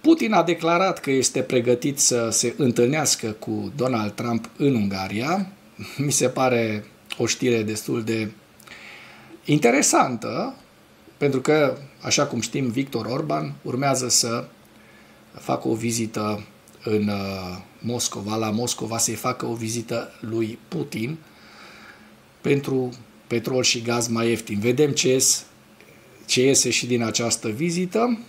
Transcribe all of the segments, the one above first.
Putin a declarat că este pregătit să se întâlnească cu Donald Trump în Ungaria. Mi se pare o știre destul de interesantă, pentru că, așa cum știm, Viktor Orban urmează să facă o vizită în Moscova, la Moscova, să-i facă o vizită lui Putin pentru petrol și gaz mai ieftin. Vedem ce iese și din această vizită.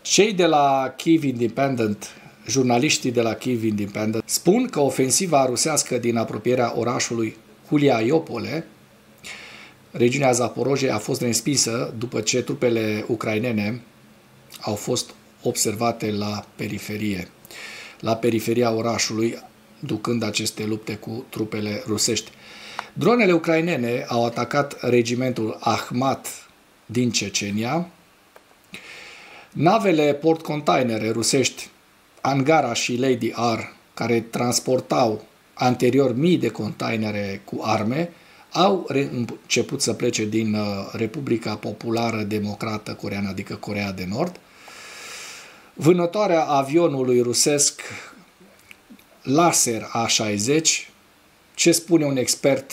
Cei de la Kyiv Independent, jurnaliștii de la Kyiv Independent, spun că ofensiva rusească din apropierea orașului Huliaiopole, regiunea Zaporojie, a fost respinsă după ce trupele ucrainene au fost observate la periferia orașului, ducând aceste lupte cu trupele rusești. Dronele ucrainene au atacat regimentul Ahmat din Cecenia. Navele portcontainere rusești Angara și Lady R, care transportau anterior mii de containere cu arme, au început să plece din Republica Populară Democrată Coreeană, adică Coreea de Nord. Vânătoarea avionului rusesc Laser A-60, ce spune un expert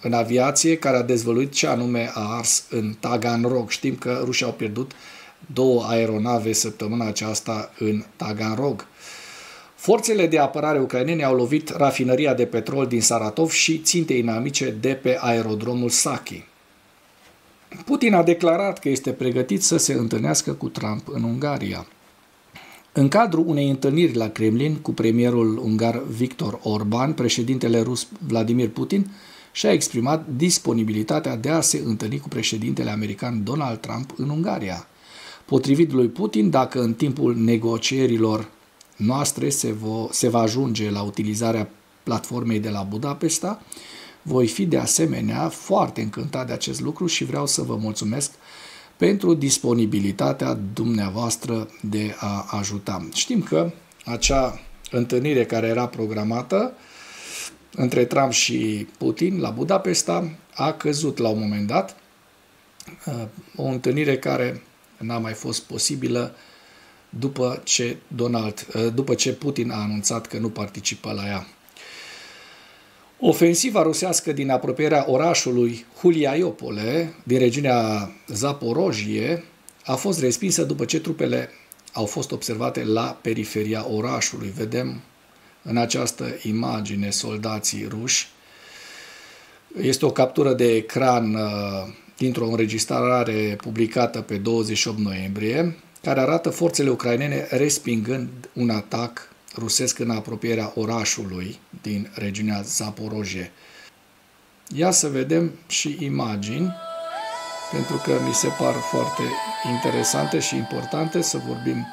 în aviație care a dezvăluit ce anume a ars în Taganrog. Știm că rușii au pierdut 2 aeronave săptămâna aceasta în Taganrog. Forțele de apărare ucrainene au lovit rafinăria de petrol din Saratov și ținte inamice de pe aerodromul Saki. Putin a declarat că este pregătit să se întâlnească cu Trump în Ungaria. În cadrul unei întâlniri la Kremlin cu premierul ungar Viktor Orban, președintele rus Vladimir Putin și-a exprimat disponibilitatea de a se întâlni cu președintele american Donald Trump în Ungaria. Potrivit lui Putin, dacă în timpul negocierilor noastre se va ajunge la utilizarea platformei de la Budapesta, voi fi de asemenea foarte încântat de acest lucru și vreau să vă mulțumesc pentru disponibilitatea dumneavoastră de a ajuta. Știm că acea întâlnire care era programată între Trump și Putin la Budapesta a căzut la un moment dat. O întâlnire care n-a mai fost posibilă după ce Putin a anunțat că nu participă la ea. Ofensiva rusească din apropierea orașului Huliaiopole, din regiunea Zaporojie, a fost respinsă după ce trupele au fost observate la periferia orașului. Vedem în această imagine soldații ruși. Este o captură de ecran dintr-o înregistrare publicată pe 28 noiembrie, care arată forțele ucrainene respingând un atac rusesc în apropierea orașului din regiunea Zaporojie. Ia să vedem și imagini, pentru că mi se par foarte interesante și importante să vorbim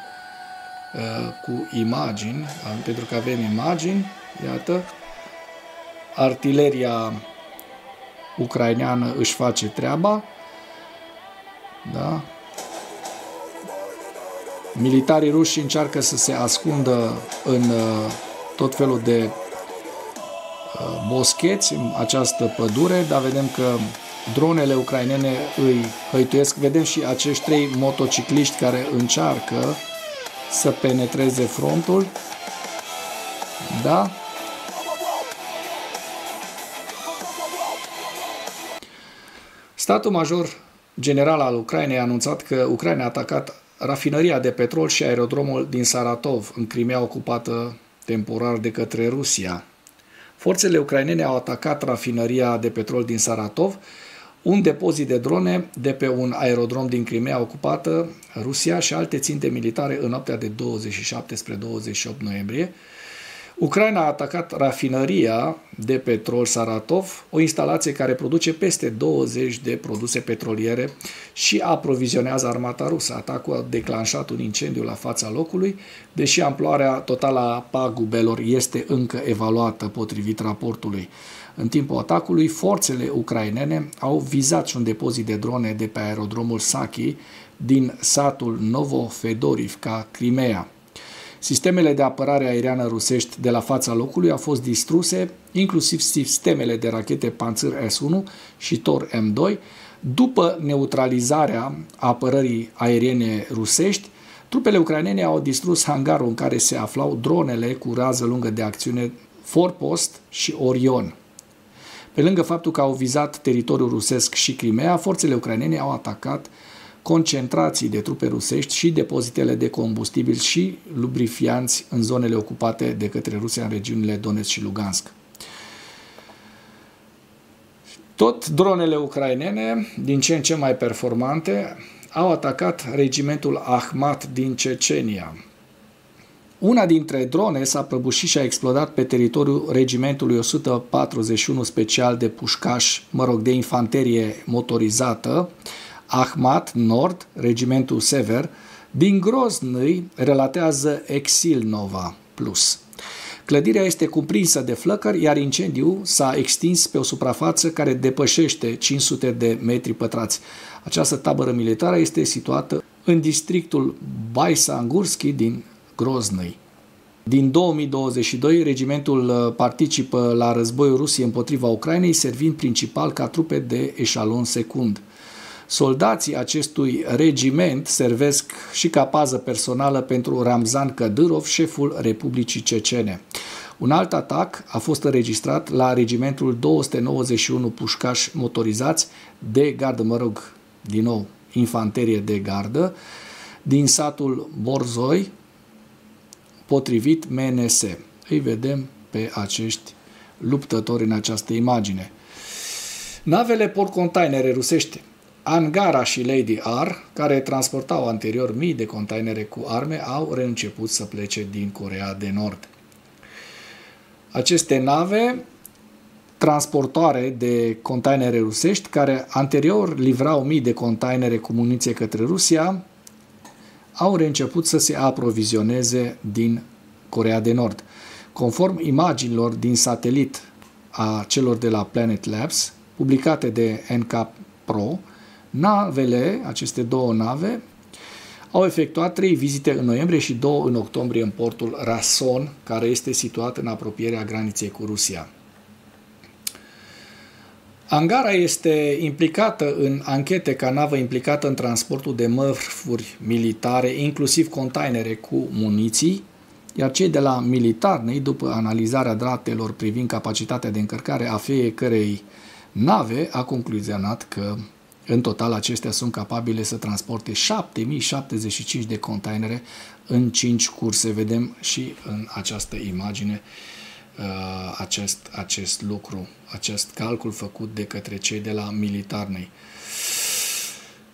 cu imagini, pentru că avem imagini. Iată, artileria ucraineană își face treaba, da? Militarii ruși încearcă să se ascundă în tot felul de boscheți în această pădure, dar vedem că dronele ucrainene îi hăituiesc. Vedem și acești 3 motocicliști care încearcă să penetreze frontul. Da? Statul Major General al Ucrainei a anunțat că Ucraina a atacat rafinăria de petrol și aerodromul din Saratov, în Crimea ocupată temporar de către Rusia. Forțele ucrainene au atacat rafinăria de petrol din Saratov, un depozit de drone de pe un aerodrom din Crimea ocupată Rusia și alte ținte militare în noaptea de 27 spre 28 noiembrie. Ucraina a atacat rafinăria de petrol Saratov, o instalație care produce peste 20 de produse petroliere și aprovizionează armata rusă. Atacul a declanșat un incendiu la fața locului, deși amploarea totală a pagubelor este încă evaluată potrivit raportului. În timpul atacului, forțele ucrainene au vizat și un depozit de drone de pe aerodromul Saki din satul Novofedorivka, Crimea. Sistemele de apărare aeriană rusești de la fața locului au fost distruse, inclusiv sistemele de rachete Pantsir S-1 și Tor M2, după neutralizarea apărării aeriene rusești Trupele ucrainene au distrus hangarul în care se aflau dronele cu rază lungă de acțiune Forpost și Orion. Pe lângă faptul că au vizat teritoriul rusesc și Crimea, forțele ucrainene au atacat concentrații de trupe rusești și depozitele de combustibil și lubrifianți în zonele ocupate de către Rusia în regiunile Donetsk și Lugansk. Tot dronele ucrainene, din ce în ce mai performante, au atacat regimentul Ahmat din Cecenia. Una dintre drone s-a prăbușit și a explodat pe teritoriul regimentului 141 special de pușcași, de infanterie motorizată, Ahmat Nord, regimentul Sever, din Grozny, relatează Exil Nova Plus. Clădirea este cuprinsă de flăcări, iar incendiul s-a extins pe o suprafață care depășește 500 de metri pătrați. Această tabără militară este situată în districtul Baisangurski din Grozny. Din 2022, regimentul participă la războiul Rusiei împotriva Ucrainei, servind principal ca trupe de eșalon secund. Soldații acestui regiment servesc și ca pază personală pentru Ramzan Kadyrov, șeful Republicii Cecene. Un alt atac a fost înregistrat la regimentul 291 pușcași motorizați de gardă, din nou, infanterie de gardă, din satul Borzoi, potrivit MNS. Îi vedem pe acești luptători în această imagine. Navele portcontainere rusești Angara și Lady R, care transportau anterior mii de containere cu arme, au reînceput să plece din Coreea de Nord. Aceste nave transportoare de containere rusești, care anterior livrau mii de containere cu muniție către Rusia, au reînceput să se aprovizioneze din Coreea de Nord. Conform imaginilor din satelit a celor de la Planet Labs, publicate de NCAP Pro, navele, aceste două nave, au efectuat 3 vizite în noiembrie și 2 în octombrie în portul Rason, care este situat în apropierea graniței cu Rusia. Angara este implicată în anchete ca navă implicată în transportul de mărfuri militare, inclusiv containere cu muniții, iar cei de la Militarnei, după analizarea datelor privind capacitatea de încărcare a fiecărei nave, a concluzionat că în total acestea sunt capabile să transporte 7075 de containere în 5 curse. Vedem și în această imagine acest lucru, acest calcul făcut de către cei de la Militarnei.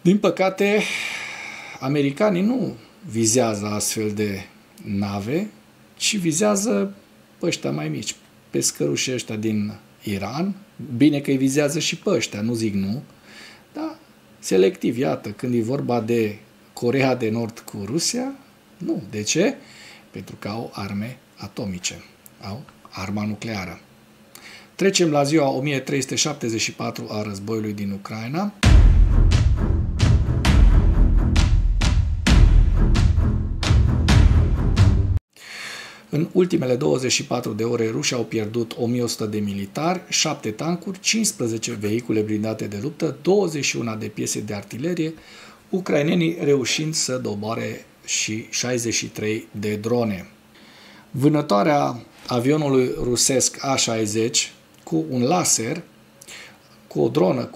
Din păcate, americanii nu vizează astfel de nave, ci vizează pe ăștia mai mici, pescărușii ăștia din Iran. Bine că îi vizează și pe ăștia, nu zic nu, dar selectiv, iată, când e vorba de Coreea de Nord cu Rusia, nu. De ce? Pentru că au arme atomice, au arma nucleară. Trecem la ziua 1374 a războiului din Ucraina. În ultimele 24 de ore, rușii au pierdut 1100 de militari, 7 tancuri, 15 vehicule blindate de luptă, 21 de piese de artilerie, ucrainenii reușind să doboare și 63 de drone. Vânătoarea avionului rusesc A-60 cu un laser, cu o dronă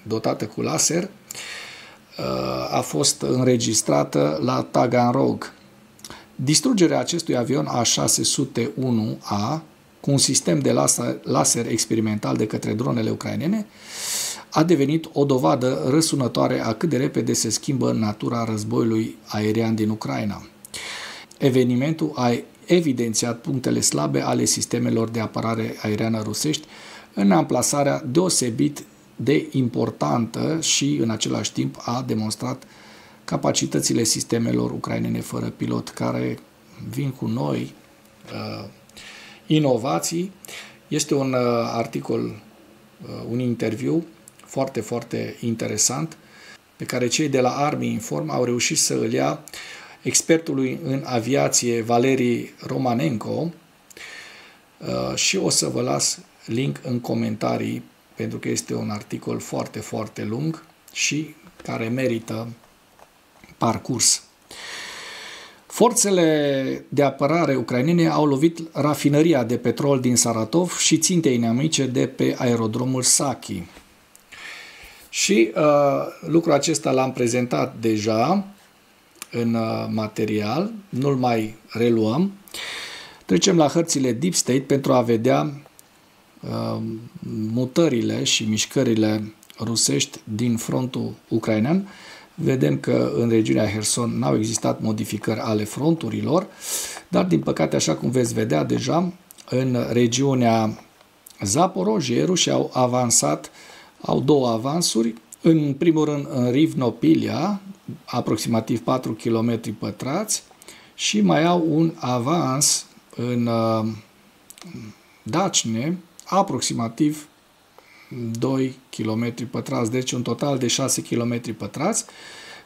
dotată cu laser, a fost înregistrată la Taganrog. Distrugerea acestui avion A601A cu un sistem de laser experimental de către dronele ucrainene a devenit o dovadă răsunătoare a cât de repede se schimbă natura războiului aerian din Ucraina. Evenimentul a evidențiat punctele slabe ale sistemelor de apărare aeriană rusești în amplasarea deosebit de importantă și, în același timp, a demonstrat capacitățile sistemelor ucrainene fără pilot, care vin cu noi inovații. Este un articol, un interviu foarte, foarte interesant, pe care cei de la Army Inform au reușit să îl ia expertului în aviație Valerii Romanenko și o să vă las link în comentarii, pentru că este un articol foarte, foarte lung și care merită parcurs. Forțele de apărare ucrainene au lovit rafinăria de petrol din Saratov și ținte inamice de pe aerodromul Saki. Și lucrul acesta l-am prezentat deja în material, nu-l mai reluăm. Trecem la hărțile Deep State pentru a vedea mutările și mișcările rusești din frontul ucrainean. Vedem că în regiunea Herson n-au existat modificări ale fronturilor, dar din păcate, așa cum veți vedea deja, în regiunea Zaporojie, rușii au avansat, au două avansuri, în primul rând în Rivnopilia, aproximativ 4 km pătrați, și mai au un avans în Dacne, aproximativ 2 km pătrați, deci un total de 6 km pătrați.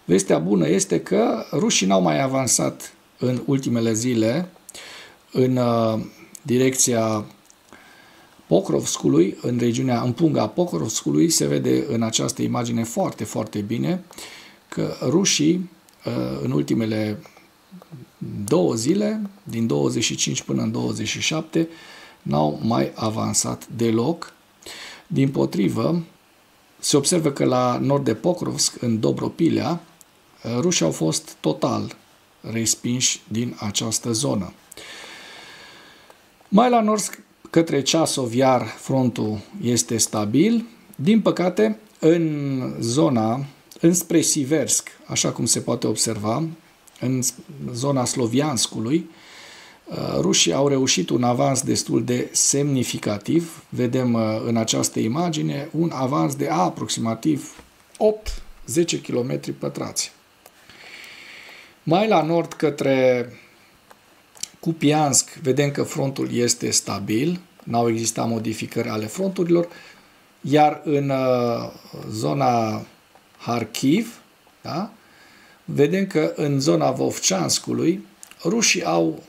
Vestea bună este că rușii n-au mai avansat în ultimele zile în direcția Pokrovskului, în punga Pokrovskului. Se vede în această imagine foarte, foarte bine că rușii în ultimele 2 zile, din 25 până în 27, n-au mai avansat deloc. Dimpotrivă, se observă că la nord de Pokrovsk, în Dobropilea, rușii au fost total respinși din această zonă. Mai la nord, către Chasov, iar frontul este stabil. Din păcate, în zona înspre Siversk, așa cum se poate observa, în zona Slovianskului, rușii au reușit un avans destul de semnificativ. Vedem în această imagine un avans de aproximativ 8-10 km pătrați. Mai la nord, către Kupiansk, vedem că frontul este stabil, n-au existat modificări ale fronturilor, iar în zona Kharkiv, da, vedem că în zona Vovchanskului rușii au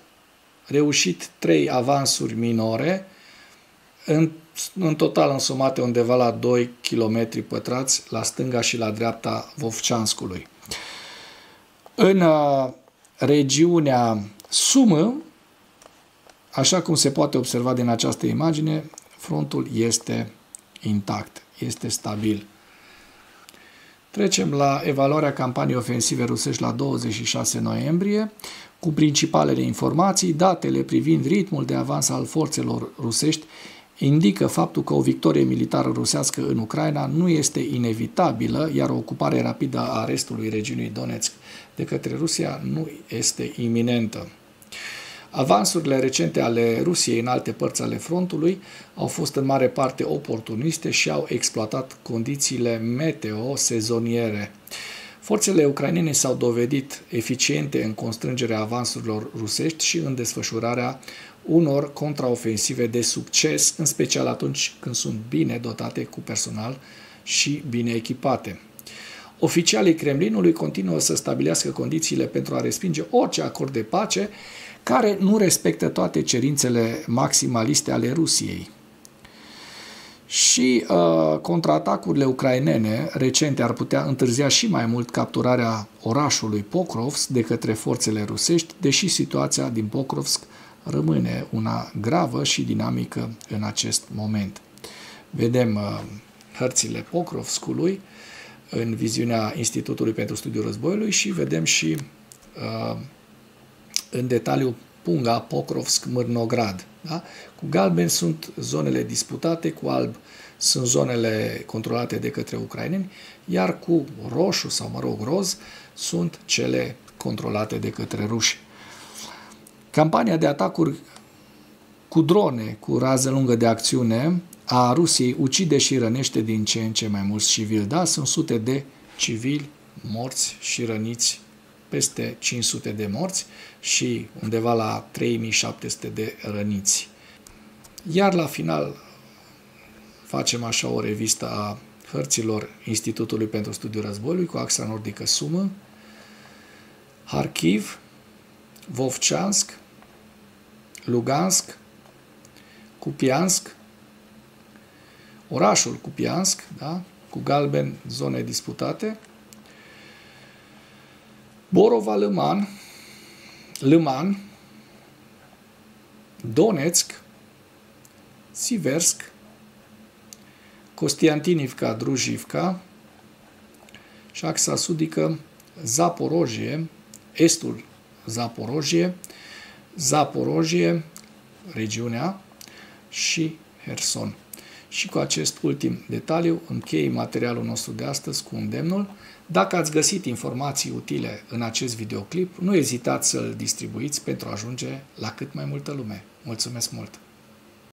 reușit 3 avansuri minore, în total însumate undeva la 2 km pătrați la stânga și la dreapta Vovchanskului. În regiunea Sumă, așa cum se poate observa din această imagine, frontul este intact, este stabil. Trecem la evaluarea campaniei ofensive rusești la 26 noiembrie, cu principalele informații. Datele privind ritmul de avans al forțelor rusești indică faptul că o victorie militară rusească în Ucraina nu este inevitabilă, iar o ocupare rapidă a restului regiunii Donetsk de către Rusia nu este iminentă. Avansurile recente ale Rusiei în alte părți ale frontului au fost în mare parte oportuniste și au exploatat condițiile meteo sezoniere. Forțele ucrainene s-au dovedit eficiente în constrângerea avansurilor rusești și în desfășurarea unor contraofensive de succes, în special atunci când sunt bine dotate cu personal și bine echipate. Oficialii Kremlinului continuă să stabilească condițiile pentru a respinge orice acord de pace care nu respectă toate cerințele maximaliste ale Rusiei. Și contraatacurile ucrainene recente ar putea întârzia și mai mult capturarea orașului Pokrovsk de către forțele rusești, deși situația din Pokrovsk rămâne una gravă și dinamică în acest moment. Vedem hărțile Pokrovskului în viziunea Institutului pentru Studiul Războiului și vedem și în detaliu punga Pokrovsk-Mârnograd. Da? Cu galben sunt zonele disputate, cu alb sunt zonele controlate de către ucraineni, iar cu roșu sau, mă rog, roz sunt cele controlate de către ruși. Campania de atacuri cu drone, cu rază lungă de acțiune a Rusiei ucide și rănește din ce în ce mai mulți civili. Da, sunt sute de civili morți și răniți, peste 500 de morți și undeva la 3700 de răniți. Iar la final facem așa o revistă a hărților Institutului pentru Studiul Războiului cu axa nordică Sumă, Kharkiv, Vovchansk, Lugansk, Kupiansk, orașul Kupiansk, da? Cu galben zone disputate, Borova-Lăman, Liman, Donetsk, Siversk, Kostiantinivka, Drujivka și axa sudică Zaporojie, estul Zaporojie, regiunea și Herson. Și cu acest ultim detaliu închei materialul nostru de astăzi cu îndemnul. Dacă ați găsit informații utile în acest videoclip, nu ezitați să-l distribuiți pentru a ajunge la cât mai multă lume. Mulțumesc mult!